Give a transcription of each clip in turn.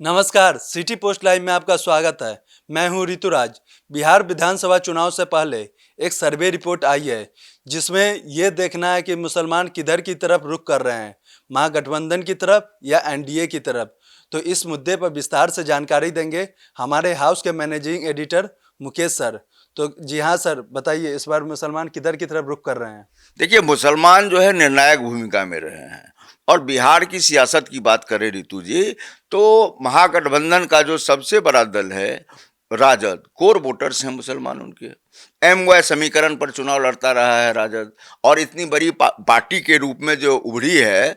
नमस्कार, city post live में आपका स्वागत है। मैं हूं ऋतुराज। बिहार विधानसभा चुनाव से पहले एक सर्वे रिपोर्ट आई है जिसमें यह देखना है कि मुसलमान किधर की तरफ रुख कर रहे हैं, महागठबंधन की तरफ या एनडीए की तरफ। तो इस मुद्दे पर विस्तार से जानकारी देंगे हमारे हाउस के मैनेजिंग एडिटर मुकेश सर। तो जी हाँ सर, बताइए इस बार मुसलमान किधर की तरफ रुख कर रहे हैं? देखिए, मुसलमान जो है निर्णायक भूमिका में रहे हैं। और बिहार की सियासत की बात करें ऋतु जी, तो महागठबंधन का जो सबसे बड़ा दल है राजद, कोर वोटर्स हैं मुसलमान उनके। एमवाय समीकरण पर चुनाव लड़ता रहा है राजद, और इतनी बड़ी पार्टी के रूप में जो उभरी है,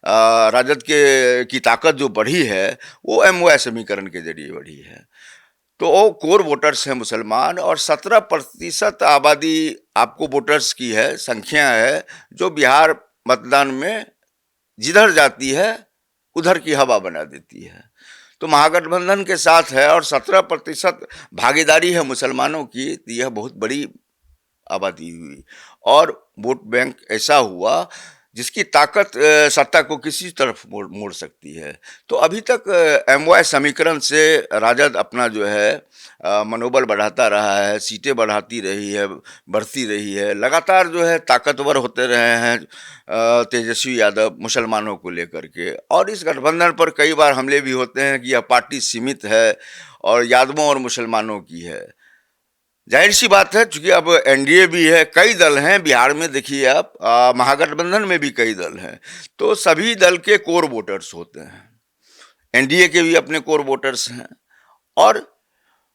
राजद के की ताकत जो बढ़ी है वो एमवाय समीकरण के जरिए बढ़ी है। तो वो कोर वोटर्स हैं मुसलमान, और 17% आबादी आपको वोटर्स की है, संख्या है, जो बिहार मतदान में जिधर जाती है उधर की हवा बना देती है। तो महागठबंधन के साथ है और 17% भागीदारी है मुसलमानों की, तो यह बहुत बड़ी आबादी हुई और वोट बैंक ऐसा हुआ जिसकी ताकत सत्ता को किसी तरफ मोड़ सकती है। तो अभी तक एमवाय समीकरण से राजद अपना जो है मनोबल बढ़ाता रहा है, सीटें बढ़ाती रही है, बढ़ती रही है, लगातार जो है ताकतवर होते रहे हैं तेजस्वी यादव मुसलमानों को लेकर के। और इस गठबंधन पर कई बार हमले भी होते हैं कि यह पार्टी सीमित है और यादवों और मुसलमानों की है। जाहिर सी बात है, चूंकि अब एनडीए भी है, कई दल हैं बिहार में, देखिए आप महागठबंधन में भी कई दल हैं, तो सभी दल के कोर वोटर्स होते हैं। एनडीए के भी अपने कोर वोटर्स हैं और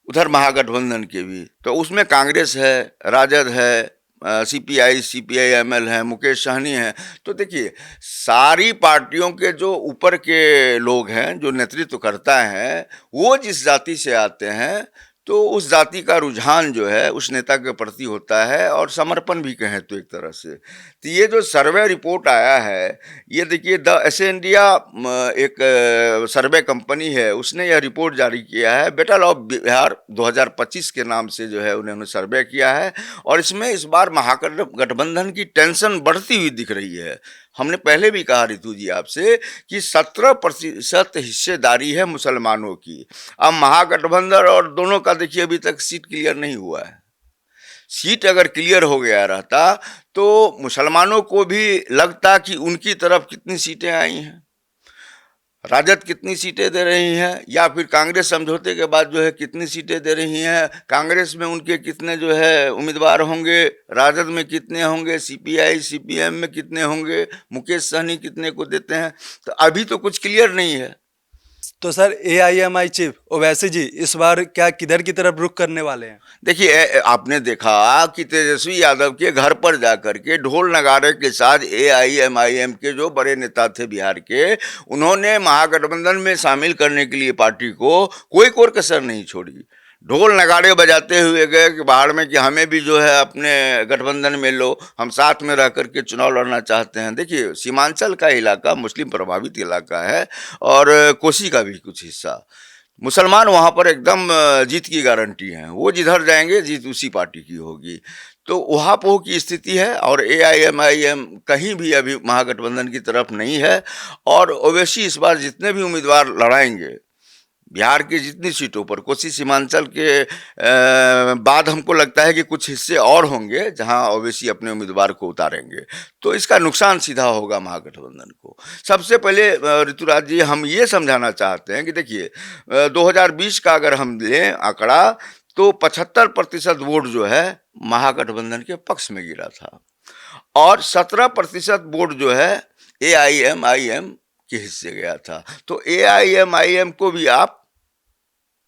उधर महागठबंधन के भी। तो उसमें कांग्रेस है, राजद है, सीपीआई सीपीआई-एमएल है, मुकेश सहनी है। तो देखिए, सारी पार्टियों के जो ऊपर के लोग हैं, जो नेतृत्व करता है, वो जिस जाति से आते हैं तो उस जाति का रुझान जो है उस नेता के प्रति होता है, और समर्पण भी कहें तो एक तरह से। तो ये जो सर्वे रिपोर्ट आया है, ये देखिए द ऐसे इंडिया एक सर्वे कंपनी है, उसने यह रिपोर्ट जारी किया है। बेटल ऑफ बिहार 2025 के नाम से जो है उन्होंने सर्वे किया है, और इसमें इस बार महागठबंधन की टेंशन बढ़ती हुई दिख रही है। हमने पहले भी कहा ऋतु जी आपसे कि 17% हिस्सेदारी है मुसलमानों की। अब महागठबंधन और दोनों का देखिए अभी तक सीट क्लियर नहीं हुआ है। सीट अगर क्लियर हो गया रहता तो मुसलमानों को भी लगता कि उनकी तरफ कितनी सीटें आई हैं, राजद कितनी सीटें दे रही हैं, या फिर कांग्रेस समझौते के बाद जो है कितनी सीटें दे रही हैं, कांग्रेस में उनके कितने जो है उम्मीदवार होंगे, राजद में कितने होंगे, सीपीआई सीपीएम में कितने होंगे, मुकेश सहनी कितने को देते हैं। तो अभी तो कुछ क्लियर नहीं है। तो सर एआईएमआई चीफ ओवैसी जी इस बार क्या किधर की तरफ रुख करने वाले हैं? देखिए, आपने देखा कि तेजस्वी यादव के घर पर जाकर के ढोल नगाड़े के साथ एआईएमआईएम के जो बड़े नेता थे बिहार के, उन्होंने महागठबंधन में शामिल करने के लिए पार्टी को कोई कोर कसर नहीं छोड़ी। ढोल नगाड़े बजाते हुए गए कि बाहर में कि हमें भी जो है अपने गठबंधन में लो, हम साथ में रह करके चुनाव लड़ना चाहते हैं। देखिए, सीमांचल का इलाका मुस्लिम प्रभावित इलाका है, और कोसी का भी कुछ हिस्सा। मुसलमान वहाँ पर एकदम जीत की गारंटी है, वो जिधर जाएंगे जीत उसी पार्टी की होगी। तो वहाँ पोह की स्थिति है, और एआईएमआईएम कहीं भी अभी महागठबंधन की तरफ नहीं है। और ओवैसी इस बार जितने भी उम्मीदवार लड़ाएंगे बिहार की जितनी सीटों पर, कोसी सीमांचल के बाद हमको लगता है कि कुछ हिस्से और होंगे जहां ओवैसी अपने उम्मीदवार को उतारेंगे, तो इसका नुकसान सीधा होगा महागठबंधन को। सबसे पहले ऋतुराज जी, हम ये समझाना चाहते हैं कि देखिए 2020 का अगर हम लें आंकड़ा, तो 75% वोट जो है महागठबंधन के पक्ष में गिरा था, और 17% वोट जो है एआईएमआईएम के हिस्से गया था। तो एआईएमआईएम को भी आप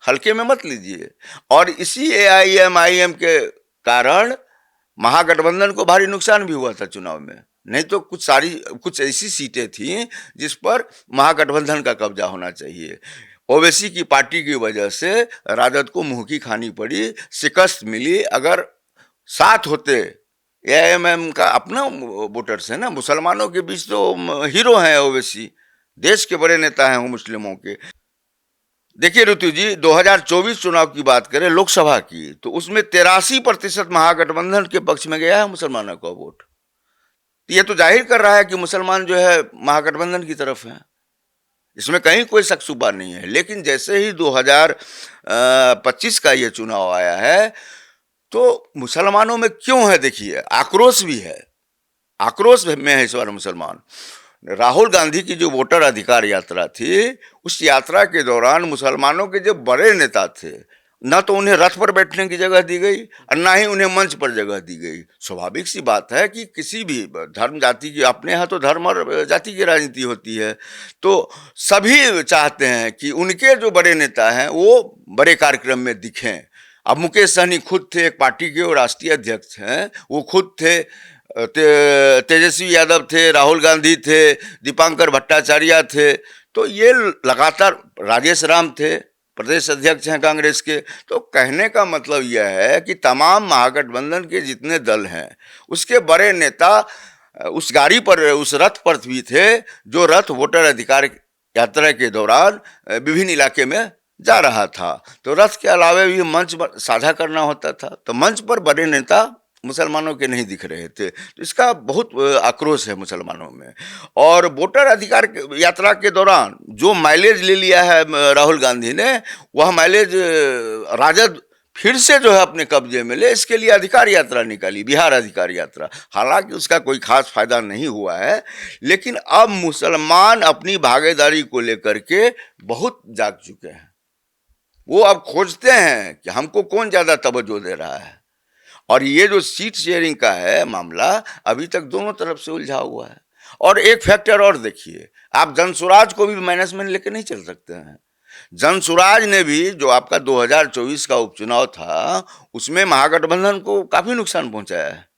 हल्के में मत लीजिए, और इसी एआईएमआईएम के कारण महागठबंधन को भारी नुकसान भी हुआ था चुनाव में। नहीं तो कुछ ऐसी सीटें थी जिस पर महागठबंधन का कब्जा होना चाहिए। ओवैसी की पार्टी की वजह से राजद को मुंह की खानी पड़ी, शिकस्त मिली। अगर साथ होते, एआईएमआईएम का अपना वोटर्स है ना, मुसलमानों के बीच तो हीरो हैं ओवैसी, देश के बड़े नेता हैं वो मुस्लिमों के। देखिए ऋतु जी, 2024 चुनाव की बात करें लोकसभा की, तो उसमें 83% महागठबंधन के पक्ष में गया है मुसलमानों का वोट। ये तो जाहिर कर रहा है कि मुसलमान जो है महागठबंधन की तरफ है। इसमें कहीं कोई शक शुबा नहीं है। लेकिन जैसे ही 2025 का ये चुनाव आया है तो मुसलमानों में क्यों है, देखिए आक्रोश भी है, आक्रोश में है इस बार मुसलमान। राहुल गांधी की जो वोटर अधिकार यात्रा थी, उस यात्रा के दौरान मुसलमानों के जो बड़े नेता थे, ना तो उन्हें रथ पर बैठने की जगह दी गई और ना ही उन्हें मंच पर जगह दी गई। स्वाभाविक सी बात है कि किसी भी धर्म जाति की, अपने यहाँ तो धर्म और जाति की राजनीति होती है, तो सभी चाहते हैं कि उनके जो बड़े नेता हैं वो बड़े कार्यक्रम में दिखें। अब मुकेश सहनी खुद थे, एक पार्टी के वो राष्ट्रीय अध्यक्ष हैं, वो खुद थे, तेजस्वी यादव थे, राहुल गांधी थे, दीपांकर भट्टाचार्य थे, तो ये लगातार, राजेश राम थे, प्रदेश अध्यक्ष हैं कांग्रेस के। तो कहने का मतलब यह है कि तमाम महागठबंधन के जितने दल हैं उसके बड़े नेता उस गाड़ी पर, उस रथ पर भी थे, जो रथ वोटर अधिकार यात्रा के दौरान विभिन्न इलाके में जा रहा था। तो रथ के अलावा भी मंच पर साझा करना होता था, तो मंच पर बड़े नेता मुसलमानों के नहीं दिख रहे थे। तो इसका बहुत आक्रोश है मुसलमानों में। और वोटर अधिकार यात्रा के दौरान जो माइलेज ले लिया है राहुल गांधी ने, वह माइलेज राजद फिर से जो है अपने कब्जे में ले, इसके लिए अधिकार यात्रा निकाली, बिहार अधिकार यात्रा। हालांकि उसका कोई खास फायदा नहीं हुआ है, लेकिन अब मुसलमान अपनी भागीदारी को लेकर के बहुत जाग चुके हैं। वो अब खोजते हैं कि हमको कौन ज्यादा तवज्जो दे रहा है। और ये जो सीट शेयरिंग का है मामला, अभी तक दोनों तरफ से उलझा हुआ है। और एक फैक्टर और देखिए, आप जनसुराज को भी माइनस में लेकर नहीं चल सकते हैं। जनसुराज ने भी, जो आपका 2024 का उपचुनाव था, उसमें महागठबंधन को काफी नुकसान पहुंचाया है।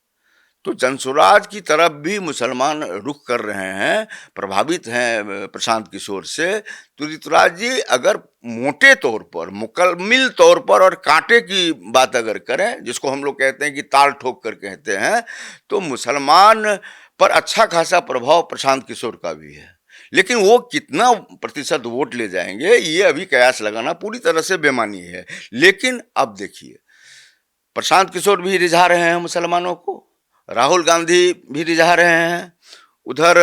तो जनसुराज की तरफ भी मुसलमान रुख कर रहे हैं, प्रभावित हैं प्रशांत किशोर से। तो ऋतुराज जी, अगर मोटे तौर पर, मुकम्मल तौर पर और कांटे की बात अगर करें, जिसको हम लोग कहते हैं कि ताल ठोक कर कहते हैं, तो मुसलमान पर अच्छा खासा प्रभाव प्रशांत किशोर का भी है। लेकिन वो कितना प्रतिशत वोट ले जाएंगे, ये अभी कयास लगाना पूरी तरह से बेमानी है। लेकिन अब देखिए, प्रशांत किशोर भी रिझा रहे हैं मुसलमानों को, राहुल गांधी भी रिझा रहे हैं, उधर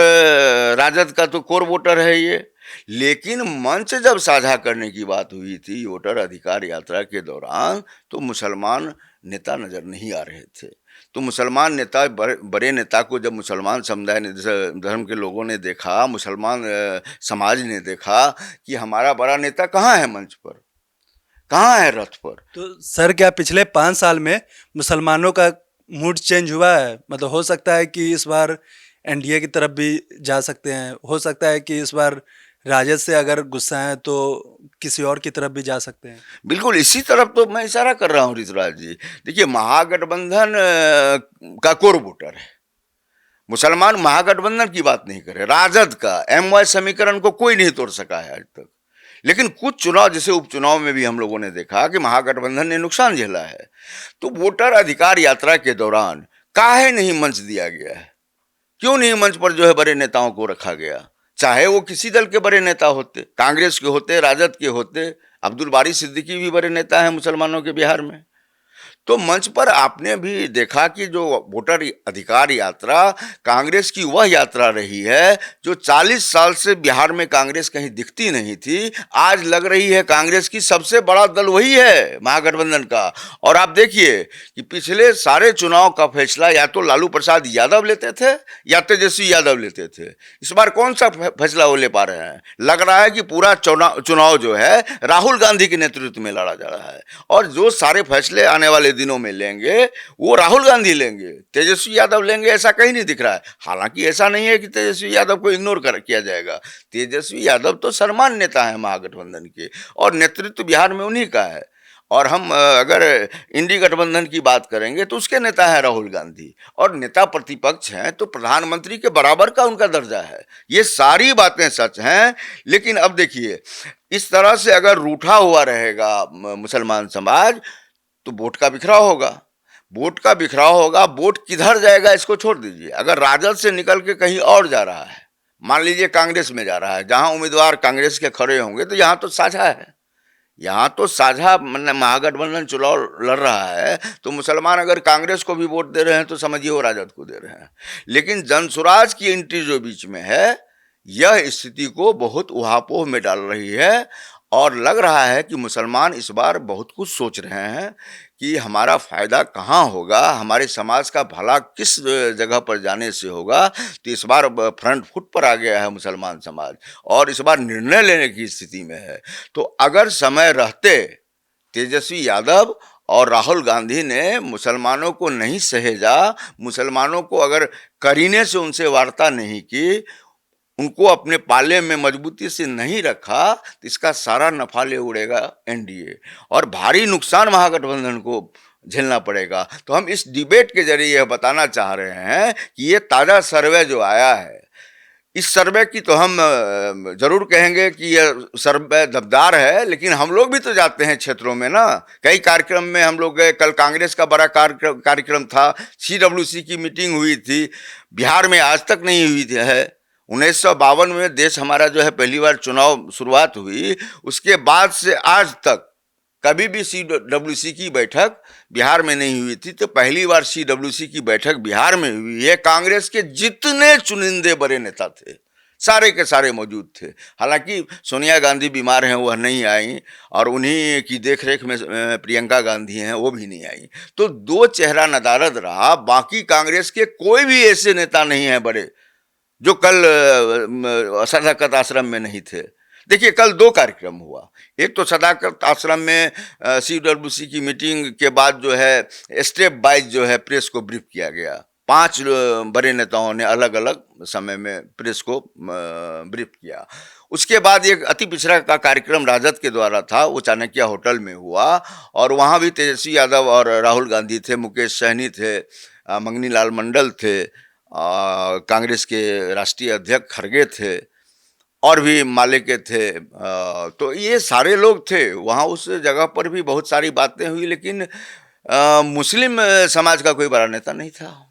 राजद का तो कोर वोटर है ये। लेकिन मंच जब साझा करने की बात हुई थी वोटर अधिकार यात्रा के दौरान, तो मुसलमान नेता नजर नहीं आ रहे थे। तो मुसलमान नेता, बड़े नेता को जब मुसलमान समुदाय ने, धर्म के लोगों ने देखा, मुसलमान समाज ने देखा कि हमारा बड़ा नेता कहाँ है मंच पर, कहाँ है रथ पर। तो सर, क्या पिछले 5 साल में मुसलमानों का मूड चेंज हुआ है? मतलब हो सकता है कि इस बार एनडीए की तरफ भी जा सकते हैं, हो सकता है कि इस बार राजद से अगर गुस्सा है तो किसी और की तरफ भी जा सकते हैं। बिल्कुल इसी तरफ तो मैं इशारा कर रहा हूँ ऋतुराज जी। देखिए, महागठबंधन का कोर वोटर है, मुसलमान महागठबंधन की बात नहीं करे, राजद का एमवाई समीकरण को कोई नहीं तोड़ सका है आज तक। लेकिन कुछ चुनाव, जैसे उपचुनाव में भी हम लोगों ने देखा कि महागठबंधन ने नुकसान झेला है। तो वोटर अधिकार यात्रा के दौरान काहे नहीं मंच दिया गया है, क्यों नहीं मंच पर जो है बड़े नेताओं को रखा गया? चाहे वो किसी दल के बड़े नेता होते, कांग्रेस के होते, राजद के होते, अब्दुल बारी सिद्दीकी भी बड़े नेता हैं मुसलमानों के बिहार में। तो मंच पर आपने भी देखा कि जो वोटर अधिकार यात्रा कांग्रेस की वह यात्रा रही है जो 40 साल से बिहार में कांग्रेस कहीं दिखती नहीं थी, आज लग रही है कांग्रेस की सबसे बड़ा दल वही है महागठबंधन का। और आप देखिए कि पिछले सारे चुनाव का फैसला या तो लालू प्रसाद यादव लेते थे या तेजस्वी यादव लेते थे। इस बार कौन सा फैसला वो ले पा रहे हैं? लग रहा है कि पूरा चुनाव जो है राहुल गांधी के नेतृत्व में लड़ा जा रहा है, और जो सारे फैसले आने वाले दिनों में लेंगे वो राहुल गांधी लेंगे, तेजस्वी यादव लेंगे, ऐसा कहीं नहीं दिख रहा है। हालांकि ऐसा नहीं है कि तेजस्वी यादव को इग्नोर किया जाएगा। तेजस्वी यादव तो सर्वमान्य नेता है महागठबंधन के, और नेतृत्व बिहार में उन्हीं का है। और हम अगर इंडी गठबंधन की बात करेंगे तो उसके नेता है राहुल गांधी, और नेता प्रतिपक्ष हैं तो प्रधानमंत्री के बराबर का उनका दर्जा है। ये सारी बातें सच हैं। लेकिन अब देखिए, इस तरह से अगर रूठा हुआ रहेगा मुसलमान समाज तो वोट का बिखराव होगा, वोट का बिखराव होगा। वोट किधर जाएगा इसको छोड़ दीजिए, अगर राजद से निकल के कहीं और जा रहा है, मान लीजिए कांग्रेस में जा रहा है, जहां उम्मीदवार कांग्रेस के खड़े होंगे, तो यहाँ तो साझा है, यहाँ तो साझा महागठबंधन चुनाव लड़ रहा है। तो मुसलमान अगर कांग्रेस को भी वोट दे रहे हैं तो समझिए वो राजद को दे रहे हैं। लेकिन जनसुराज की एंट्री जो बीच में है, यह स्थिति को बहुत उहापोह में डाल रही है और लग रहा है कि मुसलमान इस बार बहुत कुछ सोच रहे हैं कि हमारा फायदा कहाँ होगा, हमारे समाज का भला किस जगह पर जाने से होगा। तो इस बार फ्रंट फुट पर आ गया है मुसलमान समाज और इस बार निर्णय लेने की स्थिति में है। तो अगर समय रहते तेजस्वी यादव और राहुल गांधी ने मुसलमानों को नहीं सहेजा, मुसलमानों को अगर करीने से उनसे वार्ता नहीं की, उनको अपने पाले में मजबूती से नहीं रखा, तो इसका सारा नफा ले उड़ेगा एनडीए और भारी नुकसान महागठबंधन को झेलना पड़ेगा। तो हम इस डिबेट के जरिए यह बताना चाह रहे हैं कि ये ताज़ा सर्वे जो आया है, इस सर्वे की तो हम जरूर कहेंगे कि यह सर्वे दमदार है, लेकिन हम लोग भी तो जाते हैं क्षेत्रों में ना। कई कार्यक्रम में हम लोग गए, कल कांग्रेस का बड़ा कार्यक्रम था, सीडब्ल्यूसी की मीटिंग हुई थी, बिहार में आज तक नहीं हुई है। 1952 में देश हमारा जो है पहली बार चुनाव शुरुआत हुई, उसके बाद से आज तक कभी भी सीडब्ल्यूसी की बैठक बिहार में नहीं हुई थी। तो पहली बार सीडब्ल्यूसी की बैठक बिहार में हुई है। कांग्रेस के जितने चुनिंदे बड़े नेता थे सारे के सारे मौजूद थे। हालांकि सोनिया गांधी बीमार हैं, वह नहीं आई, और उन्हीं की देखरेख में प्रियंका गांधी हैं, वो भी नहीं आई। तो दो चेहरा नदारद रहा। बाकी कांग्रेस के कोई भी ऐसे नेता नहीं है बड़े जो कल सदाकत आश्रम में नहीं थे। देखिए, कल दो कार्यक्रम हुआ। एक तो सदाकत आश्रम में सीडब्ल्यूसी की मीटिंग के बाद जो है स्टेप वाइज जो है प्रेस को ब्रीफ किया गया। 5 बड़े नेताओं ने अलग अलग समय में प्रेस को ब्रीफ किया। उसके बाद एक अति पिछड़ा का कार्यक्रम राजद के द्वारा था, वो चाणक्य होटल में हुआ, और वहाँ भी तेजस्वी यादव और राहुल गांधी थे, मुकेश सहनी थे, मंगनी लाल मंडल थे, कांग्रेस के राष्ट्रीय अध्यक्ष खड़गे थे, और भी माले के थे। तो ये सारे लोग थे वहाँ। उस जगह पर भी बहुत सारी बातें हुई, लेकिन मुस्लिम समाज का कोई बड़ा नेता नहीं था।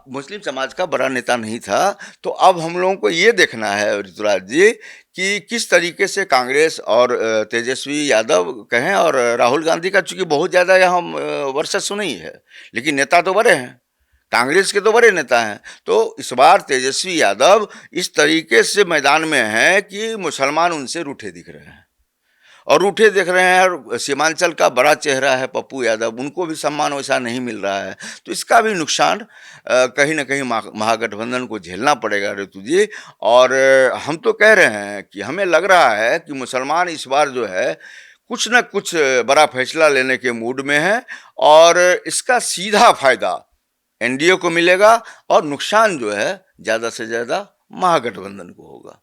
मुस्लिम समाज का बड़ा नेता नहीं था। तो अब हम लोगों को ये देखना है ऋतुराज जी कि किस तरीके से कांग्रेस और तेजस्वी यादव कहें और राहुल गांधी का, चूंकि बहुत ज़्यादा यहाँ वर्चस्व नहीं है, लेकिन नेता तो बड़े हैं, कांग्रेस के तो बड़े नेता हैं। तो इस बार तेजस्वी यादव इस तरीके से मैदान में हैं कि मुसलमान उनसे रूठे दिख रहे हैं, और रूठे दिख रहे हैं। और सीमांचल का बड़ा चेहरा है पप्पू यादव, उनको भी सम्मान वैसा नहीं मिल रहा है। तो इसका भी नुकसान कहीं ना कहीं महागठबंधन को झेलना पड़ेगा ऋतु जी। और हम तो कह रहे हैं कि हमें लग रहा है कि मुसलमान इस बार जो है कुछ न कुछ बड़ा फैसला लेने के मूड में है, और इसका सीधा फायदा एनडीए को मिलेगा, और नुकसान जो है ज़्यादा से ज़्यादा महागठबंधन को होगा।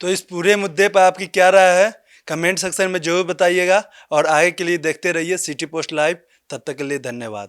तो इस पूरे मुद्दे पर आपकी क्या राय है, कमेंट सेक्शन में जरूर बताइएगा, और आगे के लिए देखते रहिए सिटी पोस्ट लाइव। तब तक के लिए धन्यवाद।